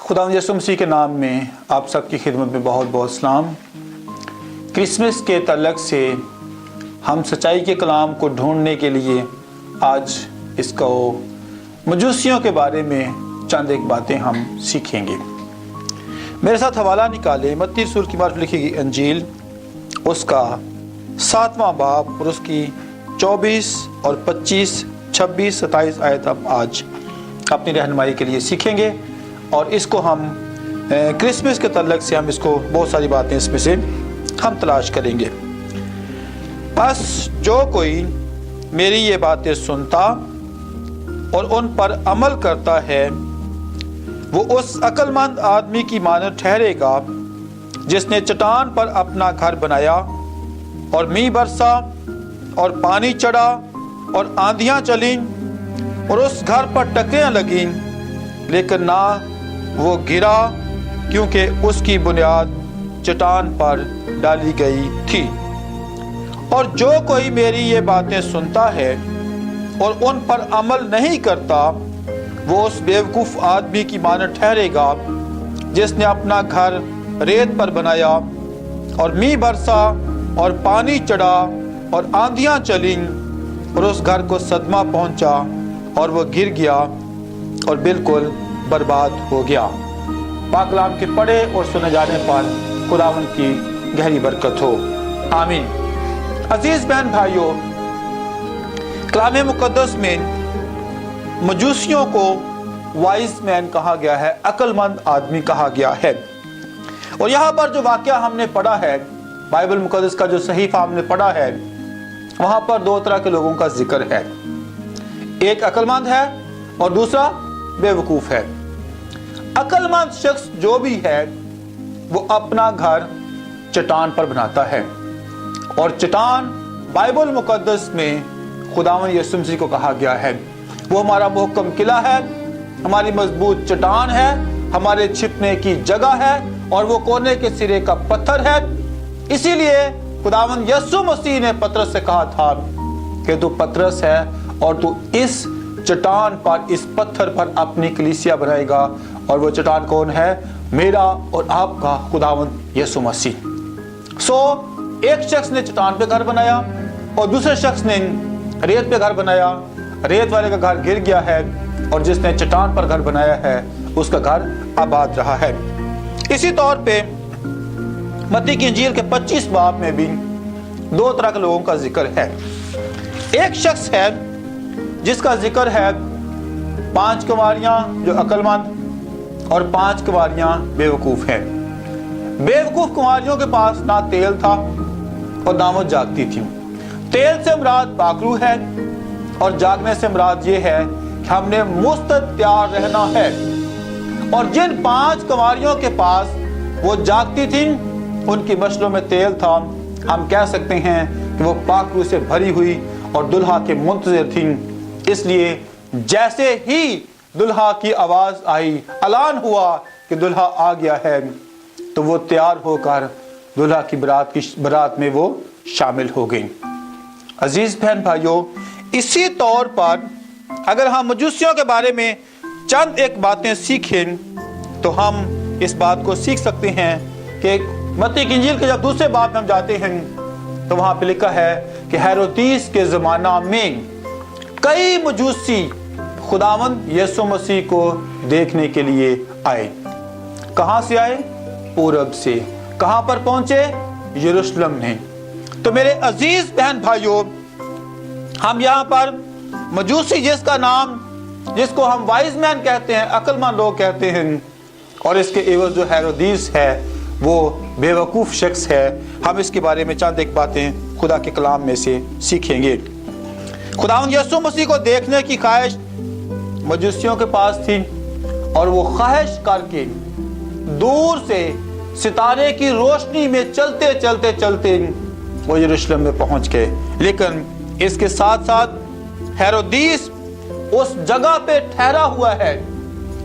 खुदा यीशु मसीह के नाम में आप सबकी खिदमत में बहुत बहुत सलाम। क्रिसमस के तल्लक से हम सच्चाई के कलाम को ढूंढने के लिए आज इसको मजूसियों के बारे में चंद एक बातें हम सीखेंगे। मेरे साथ हवाला निकाले मत्ती रसूल की मार्फत लिखी गई अंजील उसका 7वां बाब और उसकी 24 और 25, 26, 27 आयत हम आज अपनी रहनुमाई के लिए सीखेंगे और इसको हम क्रिसमस के तल्लक से हम इसको बहुत सारी बातें इसमें से हम तलाश करेंगे। बस जो कोई मेरी ये बातें सुनता और उन पर अमल करता है वो उस अक्लमंद आदमी की मानद ठहरेगा जिसने चट्टान पर अपना घर बनाया और मींह बरसा और पानी चढ़ा और आंधियां चली और उस घर पर टकरियां लगीं, लेकिन ना वो गिरा क्योंकि उसकी बुनियाद चट्टान पर डाली गई थी। और जो कोई मेरी ये बातें सुनता है और उन पर अमल नहीं करता वो उस बेवकूफ़ आदमी की मानद ठहरेगा जिसने अपना घर रेत पर बनाया और मींह बरसा और पानी चढ़ा और आंधियां चलीं और उस घर को सदमा पहुंचा और वो गिर गया और बिल्कुल बर्बाद हो गया। पाक कलाम के पढ़े और सुने जाने पर खुदावंद की गहरी बरकत हो, आमीन। अजीज बहन भाइयों, कलाम मुकद्दस में मजूसियों को वाइज मैन कहा गया है, अक्लमंद आदमी कहा गया है। और यहाँ पर जो वाकया हमने पढ़ा है, बाइबल मुकद्दस का जो सहीफा हमने पढ़ा है, वहाँ पर दो तरह के लोगों का जिक्र है। एक अक्लमंद है और दूसरा बेवकूफ है। अक्लमंद शख्स जो भी है वो अपना घर चट्टान पर बनाता है और चट्टान बाइबल मुकद्दस में खुदावंद यीशु मसीह को कहा गया है। वो हमारा मुहक्कम किला है, हमारी मजबूत चट्टान है, हमारे छिपने की जगह है और वो कोने के सिरे का पत्थर है। इसीलिए खुदावंद यीशु मसीह ने पतरस से कहा था कि तू पतरस है और तू इस चट्टान पर, इस पत्थर पर अपनी कलीसिया बनाएगा। और वो चट्टान कौन है? मेरा और आपका खुदावंद यीशु मसीह। एक शख्स ने चट्टान पे घर बनाया और दूसरे शख्स ने रेत पे घर बनाया। रेत वाले का घर गिर गया है और जिसने चट्टान पर घर बनाया है उसका घर आबाद रहा है। इसी तौर पे मत्ती की इंजील के 25 बाब में भी दो तरह के लोगों का जिक्र है। एक शख्स है जिसका जिक्र है 5 कुंवारियां जो अक्लमंद और 5 कुंवारियां बेवकूफ हैं। बेवकूफ कुंवारियों के पास ना तेल था और ना वो जागती थी। तेल से मुराद बाकरू है और जागने से मुराद ये है कि हमने मुस्तैद तैयार रहना है। और जिन 5 कुंवारियों के पास वो जागती थी उनकी मशलों में तेल था। हम कह सकते हैं कि वो बाकरू से भरी हुई और दुल्हा के मुंतज़िर थी। इसलिए जैसे ही दुल्हा की आवाज आई, ऐलान हुआ कि दुल्हा आ गया है, तो वो तैयार होकर दुल्हा की बारात में वो शामिल हो गई। अजीज बहन भाइयों, इसी तौर पर अगर हम मजूसियों के बारे में चंद एक बातें सीखें तो हम इस बात को सीख सकते हैं कि मत्ती की इंजील के जब दूसरे बाब में हम जाते हैं तो वहां पे लिखा है कि हेरोदेस के जमाना में कई मजूसी खुदावंद यीशु मसीह को देखने के लिए आए। कहां से आए? पूरब से। कहां पर पहुंचे? यरूशलेम में। तो मेरे अजीज बहन भाइयों, हम यहां पर मजूसी जिसको हम वाइज मैन कहते हैं, अक्लमंद लोग कहते हैं, और इसके एवज जो हेरोदेस है वो बेवकूफ शख्स है। हम इसके बारे में चंद एक बातें खुदा के कलाम में से सीखेंगे। खुदावंद यीशु मसीह को देखने की ख्वाहिश मजूसियों के पास थी और वो ख्वाहिश करके दूर से सितारे की रोशनी में चलते चलते चलते वो यरूशलेम में पहुंच गए। लेकिन इसके साथ साथ हेरोदेस उस जगह पे ठहरा हुआ है,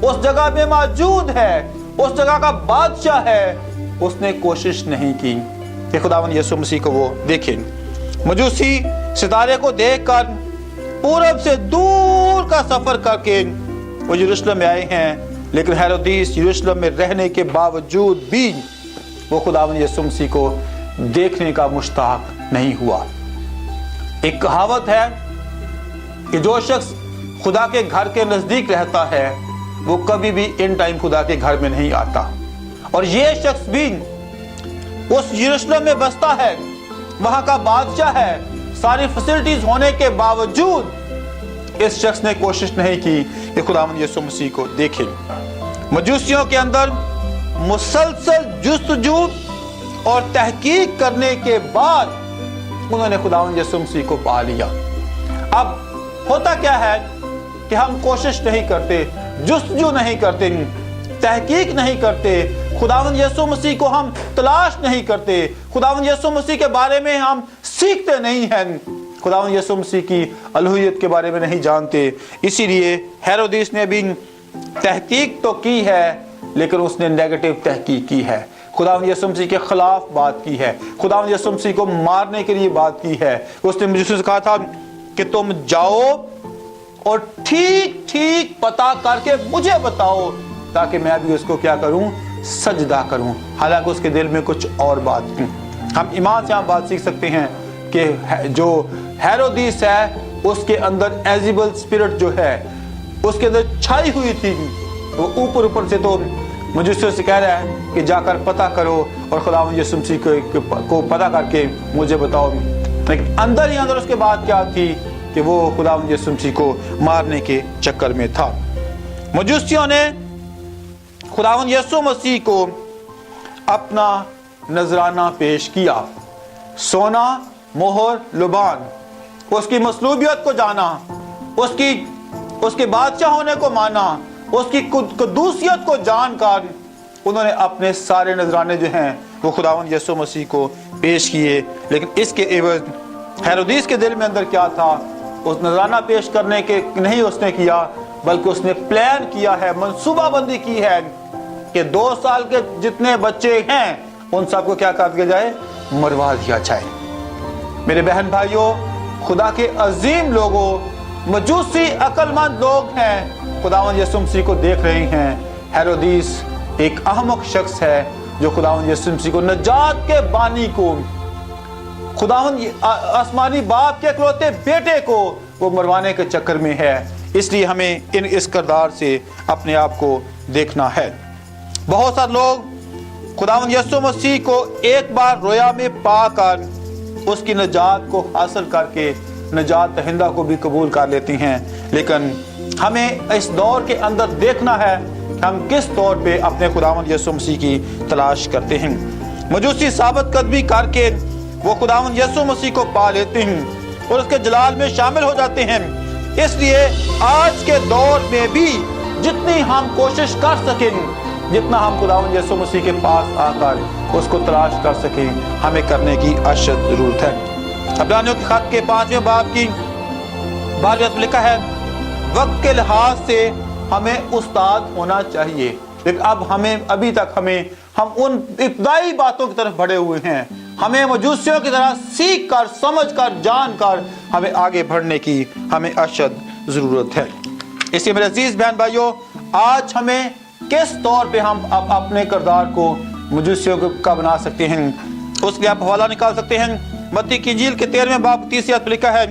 उस जगह पे मौजूद है, उस जगह का बादशाह है। उसने कोशिश नहीं की कि खुदावंद यीशु मसीह को वो देखें। मजूसी सितारे को देखकर पूरब से दूर का सफर करके वो यरूशलेम में आए हैं लेकिन हेरोदेस यरूशलेम में रहने के बावजूद भी वो खुदावंद यीशु मसीह को देखने का मुश्ताक नहीं हुआ। एक कहावत है कि जो शख्स खुदा के घर के नजदीक रहता है वो कभी भी इन टाइम खुदा के घर में नहीं आता। और ये शख्स भी उस यरूशलेम में बसता है, वहां का बादशाह है, सारी फैसिलिटीज होने के बावजूद इस शख्स ने कोशिश नहीं की कि खुदावंद यीशु मसीह को देखे। मजूसियों के अंदर मुसलसल जुस्तजू और तहकीक करने के बाद उन्होंने खुदावंद यीशु मसीह को पा लिया। अब होता क्या है कि हम कोशिश नहीं करते, जुस्तजू नहीं करते, तहकीक नहीं करते, खुदावंद यीशु मसीह को हम तलाश नहीं करते, खुदावंद यीशु मसीह के बारे में हम सीखते नहीं हैं, खुदावंद यीशु मसीह की अलूहियत के बारे में नहीं जानते। इसीलिए हेरोदेस ने भी तहकीक तो की है लेकिन उसने नेगेटिव तहकीक की है, खुदावंद यीशु मसीह के खिलाफ बात की है, खुदावंद यीशु मसीह को मारने के लिए बात की है। उसने मुझे कहा था कि तुम जाओ और ठीक ठीक पता करके मुझे बताओ ताकि मैं भी उसको क्या करूं, सजदा करूं। हालांकि उसके दिल में कुछ और बात थी। हम ईमान से हम बात सीख सकते हैं कि जो हेरोदेस है उसके अंदर एजिबल स्पिरिट जो है उसके अंदर छाई हुई थी। वो ऊपर ऊपर से तो मुझे से कह रहा है कि जाकर पता करो और खुदावंद यीशु मसीह को पता करके मुझे बताओ, लेकिन अंदर ही अंदर उसके बाद क्या थी कि वो खुदावंद यीशु मसीह को मारने के चक्कर में था। मजूसियों ने खुदावंद यीशु मसीह को अपना नजराना पेश किया, सोना मोहर लुबान, उसकी मसलूबियत को जाना, उसके बादशाह होने को माना, उसकी कुदूसियत को जानकर उन्होंने अपने सारे नजराने जो हैं वो खुदावंद यीशु मसीह को पेश किए। लेकिन इसके एवज हेरोदेस के दिल में अंदर क्या था, उस नजराना पेश करने के नहीं उसने किया, बल्कि उसने प्लान किया है, मंसूबाबंदी की है कि 2 साल के जितने बच्चे हैं उन सबको क्या कर दिया जाए, मरवा दिया जाए। मेरे बहन भाइयों, खुदा के अजीम लोगों, मजूसी अक्लमंद लोग हैं, खुदावंद यीशु मसीह को देख रहे हैं। हेरोदेस एक अहमक शख्स है जो खुदावंद यीशु मसीह को, नजात के बानी को, खुदावंद आसमानी बाप के इकलौते बेटे को वो मरवाने के चक्कर में है। इसलिए हमें इस किरदार से अपने आप को देखना है। बहुत सारे लोग खुदावंद यीशु मसीह को एक बार रोया में पाकर उसकी नजात को हासिल करके नजात दहिंदा को भी कबूल कर लेते हैं। लेकिन हमें इस दौर के अंदर देखना है हम किस तौर पे अपने खुदावंद यीशु मसीह की तलाश करते हैं। मजूसी साबित कदमी करके वो खुदावंद यीशु मसीह को पा लेते हैं और उसके जलाल में शामिल हो जाते हैं। इसलिए आज के दौर में भी जितनी हम कोशिश कर सकें, जितना हम खुदावंद यीशु मसीह के पास आकर उसको तलाश कर सकें, हमें करने की अशद जरूरत है। इब्रानियों के खत के 5वें बाब की 12वीं में लिखा है, वक्त के लिहाज से हमें उस्ताद होना चाहिए, लेकिन अब अभी तक हम उन इब्तदाई बातों की तरफ बढ़े हुए हैं। हमें मजूसियों की तरह सीख कर, समझ कर, जान कर हमें आगे बढ़ने की हमें अशद जरूरत है। इसलिए मेरे अजीज बहन भाइयों, आज हमें किस तौर पे हम अपने किरदार को मजूसियों का बना सकते हैं, उसके लिए आप हवाला निकाल सकते हैं। मत्ती की इंजील के 13वें बाब 30 आयत में लिखा है,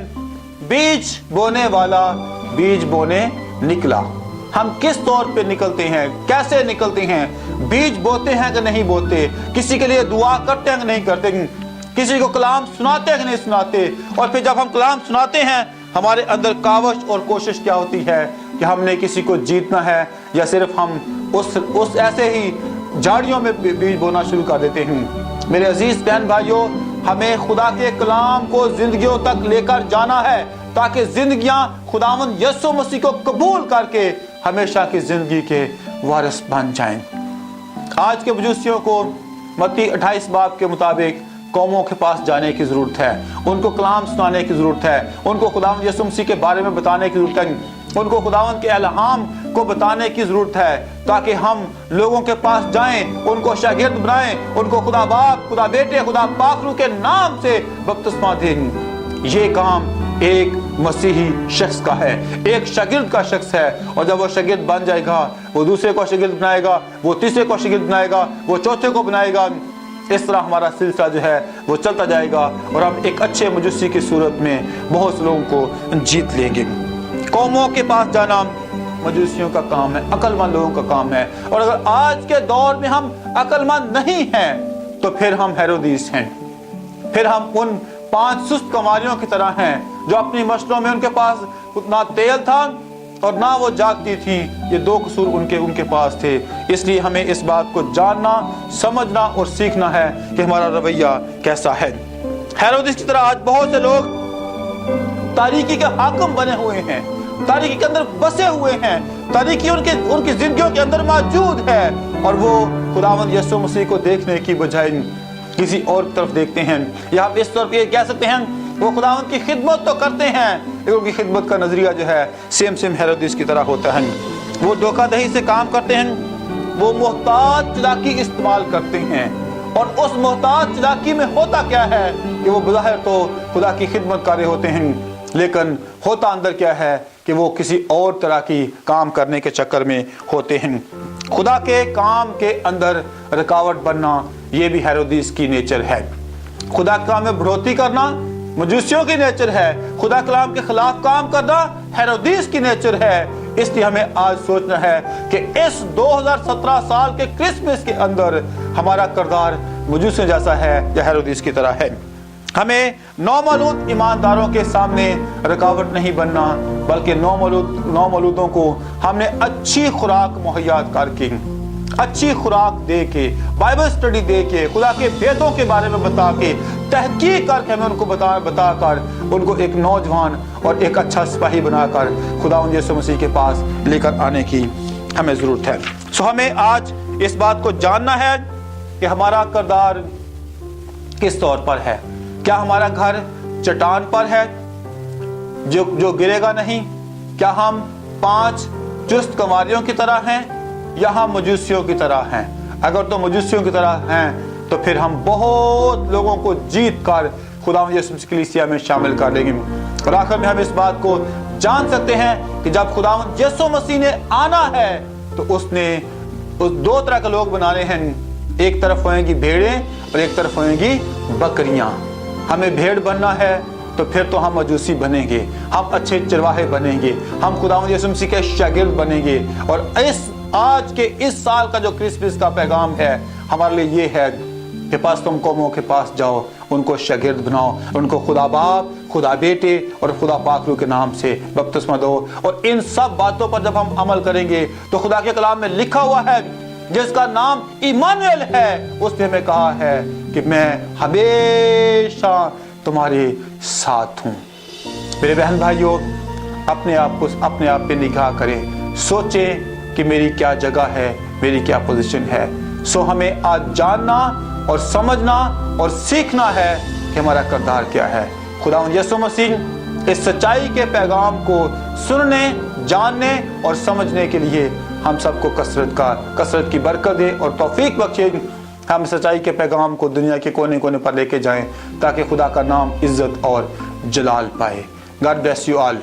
बीज बोने वाला बीज बोने निकला। हम किस तौर पे निकलते हैं, कैसे निकलते हैं, बीज बोते हैं कि नहीं बोते, किसी के लिए दुआ करते हैं कि नहीं करते, किसी को कलाम सुनाते हैं कि नहीं सुनाते। और फिर जब हम कलाम सुनाते हैं हमारे अंदर कावश और कोशिश क्या होती है कि हमने किसी को जीतना है, या सिर्फ हम उस ऐसे ही झाड़ियों में बीज बोना शुरू कर देते हैं। मेरे अजीज बहन भाइयों, हमें खुदा के कलाम को जिंदगियों तक लेकर जाना है ताकि जिंदगियां खुदावंद यीशु मसीह को कबूल करके हमेशा की जिंदगी के वारिस बन जाएं। आज के मजूसियों को मत्ती 28 बाब के मुताबिक कौमों के पास जाने की जरूरत है, उनको कलाम सुनाने की जरूरत है, उनको खुदावंद यीशु मसीह के बारे में बताने की जरूरत है, उनको खुदावंद के इल्हाम को बताने की जरूरत है, ताकि हम लोगों के पास जाएं, उनको शागिर्द बनाएं, उनको खुदा बाप, खुदा बेटे, खुदा पाखरू के नाम से बपतिस्मा दें। ये काम एक मसीही शख्स का है, एक शागिर्द का शख्स है। और जब वो शागिर्द बन जाएगा, वो दूसरे को शागिर्द बनाएगा, वो तीसरे को शागिर्द बनाएगा, वो चौथे को बनाएगा। इस तरह हमारा सिलसिला जो है वो चलता जाएगा और हम एक अच्छे मजूसी की सूरत में बहुत से लोगों को जीत लेंगे। कौमों के पास जाना मजूसियों का काम है, अक्लमंद लोगों का काम है। और अगर आज के दौर में हम अक्लमंद नहीं हैं तो फिर हम हेरोदीस हैं, फिर हम उन 5 सुस्त कुमारियों की तरह हैं जो अपनी मसलों में उनके पास ना तेल था और ना वो जागती थी। ये 2 कसूर उनके पास थे। इसलिए हमें इस बात को जानना, समझना और सीखना है कि हमारा रवैया कैसा है। हेरोदिस की तरह आज बहुत से लोग तारीकी के हाकिम बने हुए हैं, तारीकी के अंदर बसे हुए हैं, तारीकी उनकी जिंदगियों के अंदर मौजूद है और वो खुदावंद यीशु मसीह को देखने की बजाय किसी और तरफ देखते हैं। या आप इस तौर पे कह सकते हैं वो खुदावंद की खिदमत तो करते हैं लेकिन उनकी खिदमत का नजरिया जो है सेम हेरोदिस की तरह होता है। वो धोखाधड़ी से काम करते हैं, वो मोहताज चालाकी इस्तेमाल करते हैं। और उस मोहताज चालाकी में होता क्या है कि वो बज़ाहिर तो खुदा की खिदमत कर रहे होते हैं, लेकिन होता अंदर क्या है कि वो किसी और तरह की काम करने के चक्कर में होते हैं। खुदा के काम के अंदर रुकावट बनना ये भी हेरोदिस की नेचर है। खुदा के काम में बढ़ोतरी करना मजूसियों की नेचर है, खुदा कलाम के खिलाफ काम करना हेरोदिस की नेचर है। इसलिए हमें आज सोचना है कि इस 2017 साल के क्रिसमस के अंदर हमारा किरदार मजूसियों जैसा है या हेरोदिस की तरह है। हमें नौमौलूद ईमानदारों के सामने रुकावट नहीं बनना, बल्कि नौमौलूदों को हमने अच्छी खुराक मुहैया करके, अच्छी खुराक दे के, बाइबल स्टडी दे के, खुदा के भेदों के बारे में बता के, तहकीक करके हमें उनको बताकर उनको एक नौजवान और एक अच्छा सिपाही बनाकर खुदावंद यीशु मसीह के पास लेकर आने की हमें जरूरत है। सो हमें आज इस बात को जानना है कि हमारा किरदार किस तौर पर है। क्या हमारा घर चट्टान पर है जो गिरेगा नहीं? क्या हम 5 चुस्त कुमारियों की तरह हैं या हम मजूसियों की तरह हैं? अगर तो मजूसियों की तरह हैं तो फिर हम बहुत लोगों को जीत कर खुदावंद यीशु मसीह की कलीसिया में शामिल कर लेंगे। और आखिर में हम इस बात को जान सकते हैं कि जब खुदावंद यीशु मसीह ने आना है तो उसने उस 2 तरह के लोग बनाने हैं। एक तरफ होंगी भेड़ें और एक तरफ होंगी बकरियां। हमें भेड़ बनना है तो फिर तो हम मजूसी बनेंगे, हम अच्छे चरवाहे बनेंगे, हम खुदावंद यीशु मसीह के शागिर्द बनेंगे। और आज के इस साल का जो क्रिसमस का पैगाम है हमारे लिए ये है कि पास तुम कौमों के पास जाओ, उनको शागिर्द बनाओ, उनको खुदा बाप, खुदा बेटे और खुदा पाक रूह के नाम से बपतिस्मा दो। और इन सब बातों पर जब हम अमल करेंगे तो खुदा के कलाम में लिखा हुआ है जिसका नाम इमानुएल है, उसने हमें कहा है कि मैं हमेशा तुम्हारे साथ हूं। मेरे बहन भाइयों, अपने आप पे निगाह करें, सोचें कि मेरी क्या जगह है, मेरी क्या पोजीशन है। सो हमें आज जानना और समझना और सीखना है कि हमारा किरदार क्या है। खुदावंद यीशु मसीह इस सच्चाई के पैगाम को सुनने, जानने और समझने के लिए हम सबको कसरत की बरकत दे और तौफीक बख्शे। हम सच्चाई के पैगाम को दुनिया के कोने कोने पर लेके जाएं ताकि खुदा का नाम इज्जत और जलाल पाए। God bless you all.